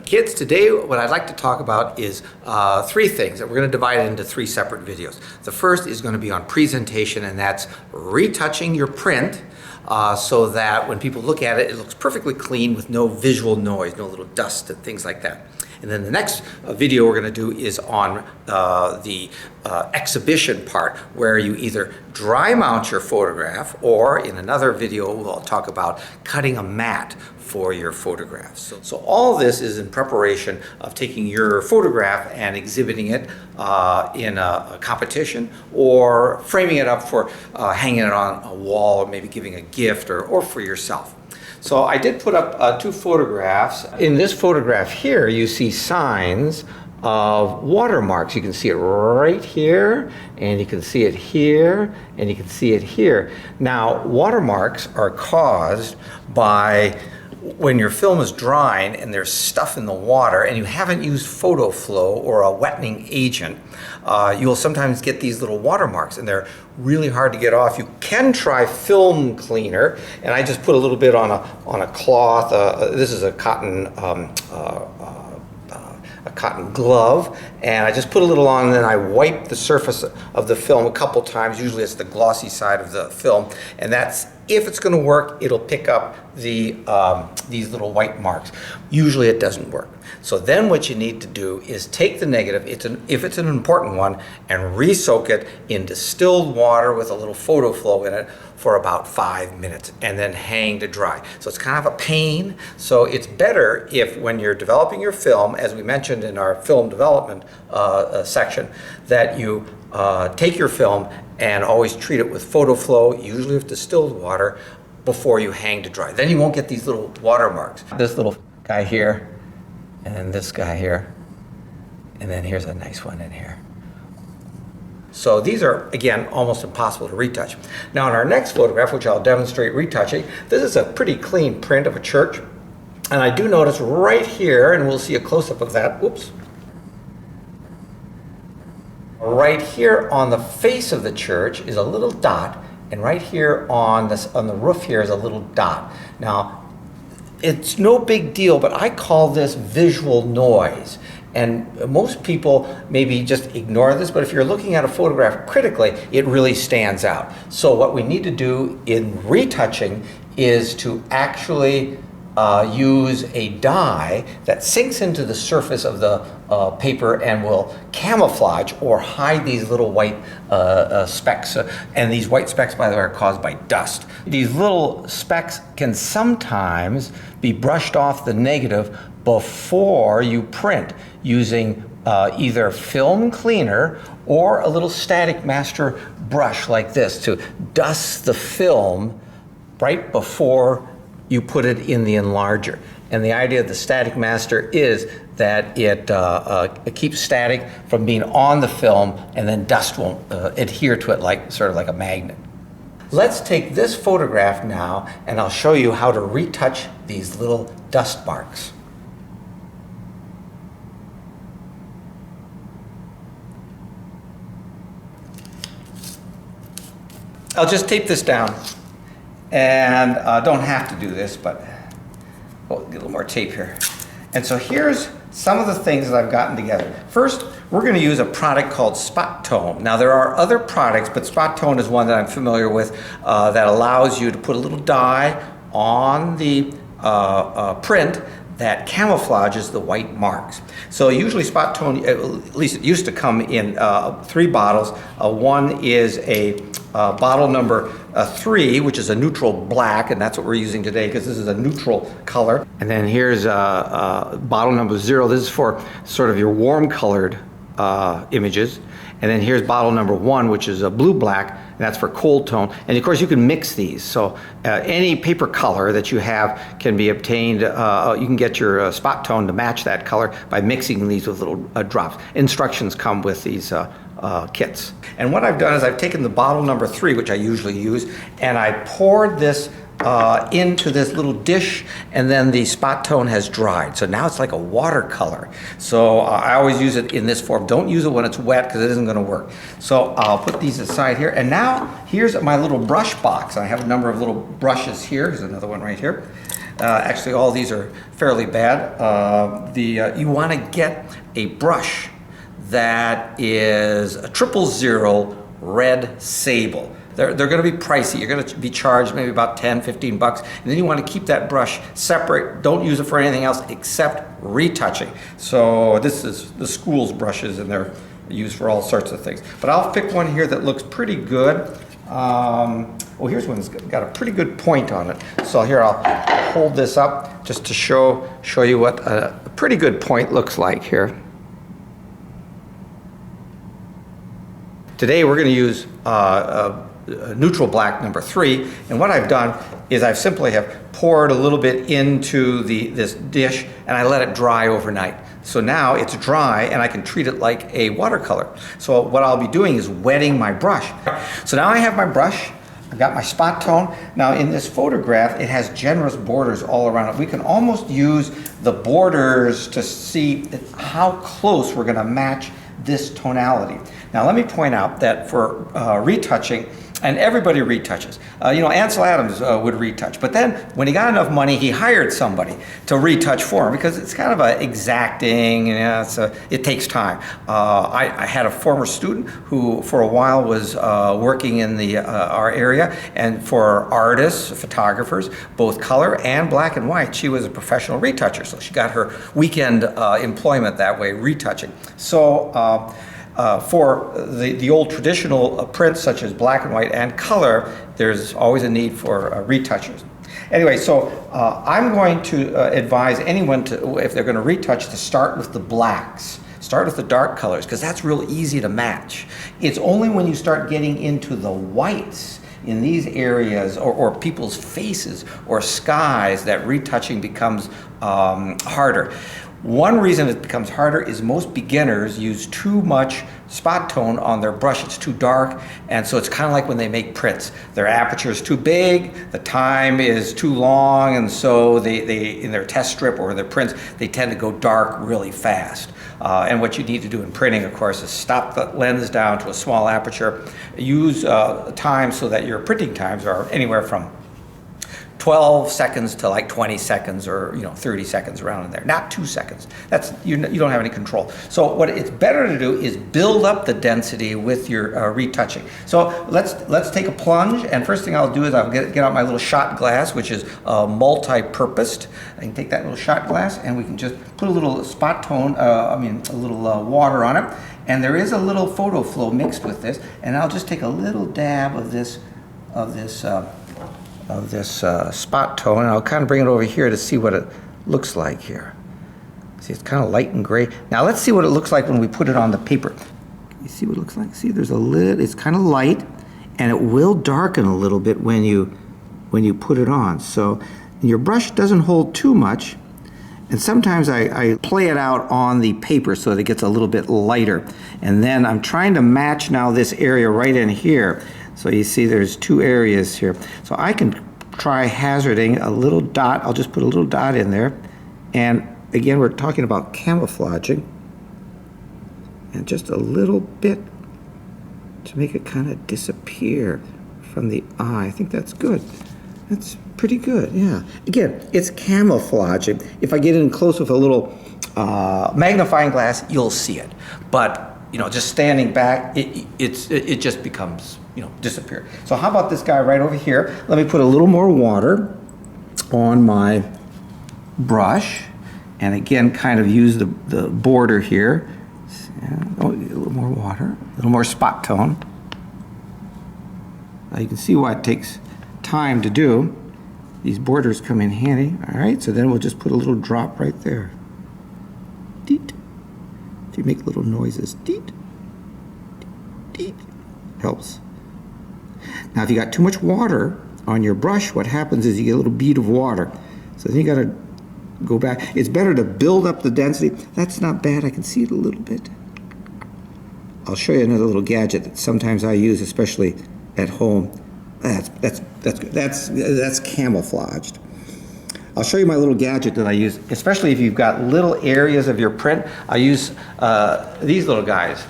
Kids, today what I'd like to talk about is three things that we're going to divide into three separate videos. The first is going to be on presentation, and that's retouching your print so that when people look at it, it looks perfectly clean with no visual noise, no little dust and things like that. And then the next video we're going to do is on the exhibition part, where you either dry mount your photograph, or in another video we'll talk about cutting a mat for your photographs. So all this is in preparation of taking your photograph and exhibiting it in a competition, or framing it up for hanging it on a wall, or maybe giving a gift, or for yourself. So I did put up two photographs. In this photograph here, you see signs of watermarks. You can see it right here, and you can see it here, and you can see it here. Now, watermarks are caused by when your film is drying and there's stuff in the water and you haven't used photo flow or a wetting agent, you'll sometimes get these little watermarks, and they're really hard to get off. You can try film cleaner, and I just put a little bit on a cloth. This is a cotton glove, and I just put a little on, and then I wipe the surface of the film a couple times. Usually it's the glossy side of the film, and that's, if it's going to work, it'll pick up these little white marks. Usually it doesn't work. So then what you need to do is take the negative, if it's an important one, and re-soak it in distilled water with a little photo flow in it for about 5 minutes, and then hang to dry. So it's kind of a pain. So it's better if, when you're developing your film, as we mentioned in our film development section, that you take your film and always treat it with photo flow, usually with distilled water, before you hang to dry. Then you won't get these little watermarks. This little guy here, and then this guy here, and then here's a nice one in here. So these are, again, almost impossible to retouch. Now in our next photograph, which I'll demonstrate retouching, this is a pretty clean print of a church. And I do notice right here, and we'll see a close-up of that, whoops. Right here on the face of the church is a little dot, and right here on the roof here is a little dot. Now, it's no big deal, but I call this visual noise. And most people maybe just ignore this, but if you're looking at a photograph critically, it really stands out. So what we need to do in retouching is to actually use a dye that sinks into the surface of the paper and will camouflage or hide these little white specks. And these white specks, by the way, are caused by dust. These little specks can sometimes be brushed off the negative before you print using either film cleaner or a little static master brush like this to dust the film right before you put it in the enlarger. And the idea of the static master is that it keeps static from being on the film, and then dust won't adhere to it sort of like a magnet. Let's take this photograph now, and I'll show you how to retouch these little dust marks. I'll just tape this down, and don't have to do this, but we'll get a little more tape here. And so here's some of the things that I've gotten together. First, we're going to use a product called Spot Tone. Now there are other products, but Spot Tone is one that I'm familiar with that allows you to put a little dye on the print that camouflages the white marks. So usually Spot Tone, at least it used to come in 3 bottles. One is a bottle number 3, which is a neutral black, and that's what we're using today because this is a neutral color. And then here's bottle number 0. This is for sort of your warm colored images. And then here's bottle number 1, which is a blue-black, and that's for cold tone. And of course you can mix these. So any paper color that you have can be obtained. You can get your spot tone to match that color by mixing these with little drops. Instructions come with these kits. And what I've done is I've taken the bottle number 3, which I usually use, and I poured this into this little dish, and then the spot tone has dried. So now it's like a watercolor. So I always use it in this form. Don't use it when it's wet because it isn't going to work. So I'll put these aside here. And now here's my little brush box. I have a number of little brushes here. Here's another one right here. Actually, all these are fairly bad. You want to get a brush that is a 000 red sable. They're going to be pricey. You're going to be charged maybe about 10, 15 bucks. And then you want to keep that brush separate. Don't use it for anything else except retouching. So this is the school's brushes, and they're used for all sorts of things. But I'll pick one here that looks pretty good. Well, here's one that's got a pretty good point on it. So here I'll hold this up just to show you what a pretty good point looks like here. Today we're going to use neutral black number 3, and what I've done is I've simply have poured a little bit into this dish, and I let it dry overnight. So now it's dry and I can treat it like a watercolor. So what I'll be doing is wetting my brush. So now I have my brush, I've got my spot tone. Now in this photograph it has generous borders all around it. We can almost use the borders to see how close we're going to match this tonality. Now let me point out that for retouching, and everybody retouches. Ansel Adams would retouch, but then when he got enough money, he hired somebody to retouch for him because it's kind of exacting, it takes time. I had a former student who for a while was working in our area, and for artists, photographers, both color and black and white, she was a professional retoucher, so she got her weekend employment that way, retouching. So for the old traditional prints such as black and white and color, there's always a need for retouchers. Anyway, so I'm going to advise anyone to, if they're going to retouch, to start with the blacks. Start with the dark colors because that's real easy to match. It's only when you start getting into the whites in these areas or people's faces or skies that retouching becomes harder. One reason it becomes harder is most beginners use too much spot tone on their brush. It's too dark, and so it's kind of like when they make prints. Their aperture is too big, the time is too long, and so they in their test strip or their prints, they tend to go dark really fast. And what you need to do in printing, of course, is stop the lens down to a small aperture. Use time so that your printing times are anywhere from 12 seconds to like 20 seconds or 30 seconds around in there. Not 2 seconds. That's you don't have any control. So what it's better to do is build up the density with your retouching. So let's take a plunge, and first thing I'll do is I'll get out my little shot glass, which is multi-purposed. I can take that little shot glass and we can just put a little spot tone, a little water on it, and there is a little photo flow mixed with this, and I'll just take a little dab of this spot tone, and I'll kind of bring it over here to see what it looks like here. See, it's kind of light and gray. Now let's see what it looks like when we put it on the paper. You see what it looks like? See, there's a lid. It's kind of light, and it will darken a little bit when you put it on. So your brush doesn't hold too much, and sometimes I play it out on the paper so that it gets a little bit lighter. And then I'm trying to match now this area right in here. So you see there's 2 areas here. So I can try hazarding a little dot. I'll just put a little dot in there. And again, we're talking about camouflaging. And just a little bit to make it kind of disappear from the eye. I think that's good. That's pretty good, yeah. Again, it's camouflaging. If I get in close with a little magnifying glass, you'll see it. But just standing back, it just becomes, disappear. So how about this guy right over here? Let me put a little more water on my brush, and again, kind of use the border here. A little more water, a little more spot tone. Now you can see why it takes time to do. These borders come in handy. All right, so then we'll just put a little drop right there. Deet. If you make little noises, deet, deet, helps. Now if you got too much water on your brush, what happens is you get a little bead of water. So then you got to go back. It's better to build up the density. That's not bad. I can see it a little bit. I'll show you another little gadget that sometimes I use, especially at home. That's good. That's camouflaged. I'll show you my little gadget that I use, especially if you've got little areas of your print. I use these little guys.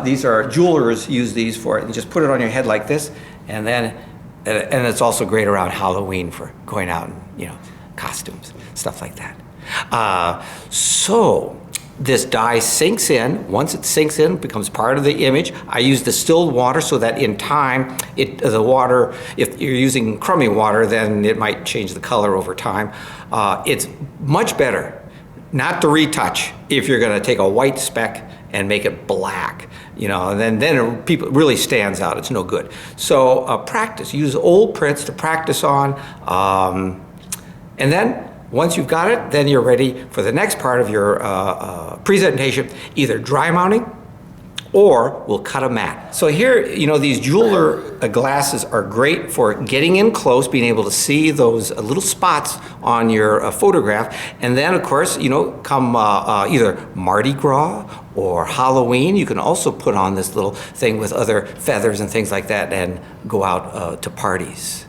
These are jewelers use these for it, and just put it on your head like this, and then it's also great around Halloween for going out and, you know, costumes, stuff like that. So this dye sinks in. Once it sinks in, it becomes part of the image. I use distilled water so that in time, the water, if you're using crummy water, then it might change the color over time. It's much better not to retouch if you're going to take a white speck and make it black, you know, and then it really stands out. It's no good. So practice. Use old prints to practice on, and then once you've got it, then you're ready for the next part of your presentation, either dry mounting or we'll cut a mat. So here, you know, these jeweler glasses are great for getting in close, being able to see those little spots on your photograph. And then, of course, you know, come either Mardi Gras or Halloween, you can also put on this little thing with other feathers and things like that and go out to parties.